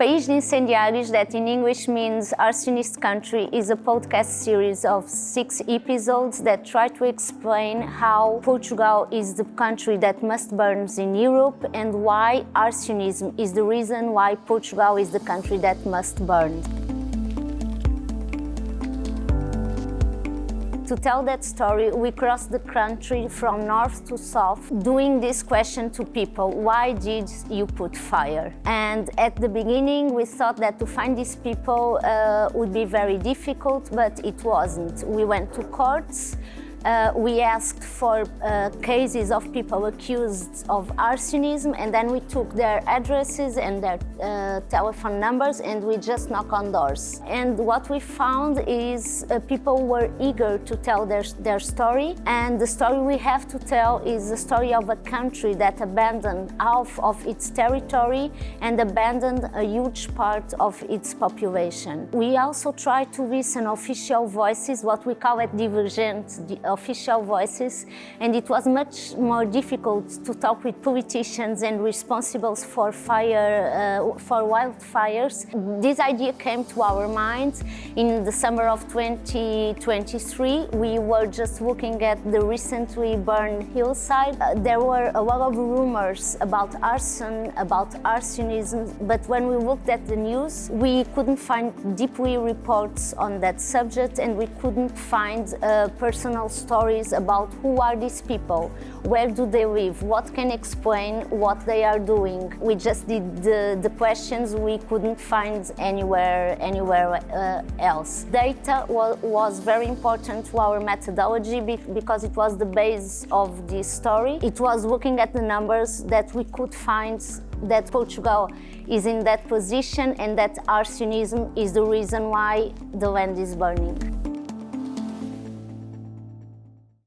País de Incendiários, that in English means Arsonist country, is a podcast series of 6 episodes that try to explain how Portugal is the country that must burn in Europe and why arsonism is the reason why Portugal is the country that must burn. To tell that story, we crossed the country from north to south, doing this question to people: why did you put fire? And at the beginning, we thought that to find these people would be very difficult, but it wasn't. We went to courts. We asked for cases of people accused of arsonism, and then we took their addresses and their telephone numbers, and we just knocked on doors. And what we found is people were eager to tell their story, and the story we have to tell is the story of a country that abandoned half of its territory and abandoned a huge part of its population. We also tried to listen official voices, what we call it Divergente, official voices, and it was much more difficult to talk with politicians and responsibles for wildfires. This idea came to our minds in the summer of 2023. We were just looking at the recently burned hillside. There were a lot of rumors about arson, about arsonism, but when we looked at the news, we couldn't find deeply reports on that subject, and we couldn't find personal stories about who are these people, where do they live, what can explain what they are doing. We just did the questions we couldn't find anywhere else. Data was very important to our methodology because it was the base of this story. It was looking at the numbers that we could find that Portugal is in that position and that arsonism is the reason why the land is burning.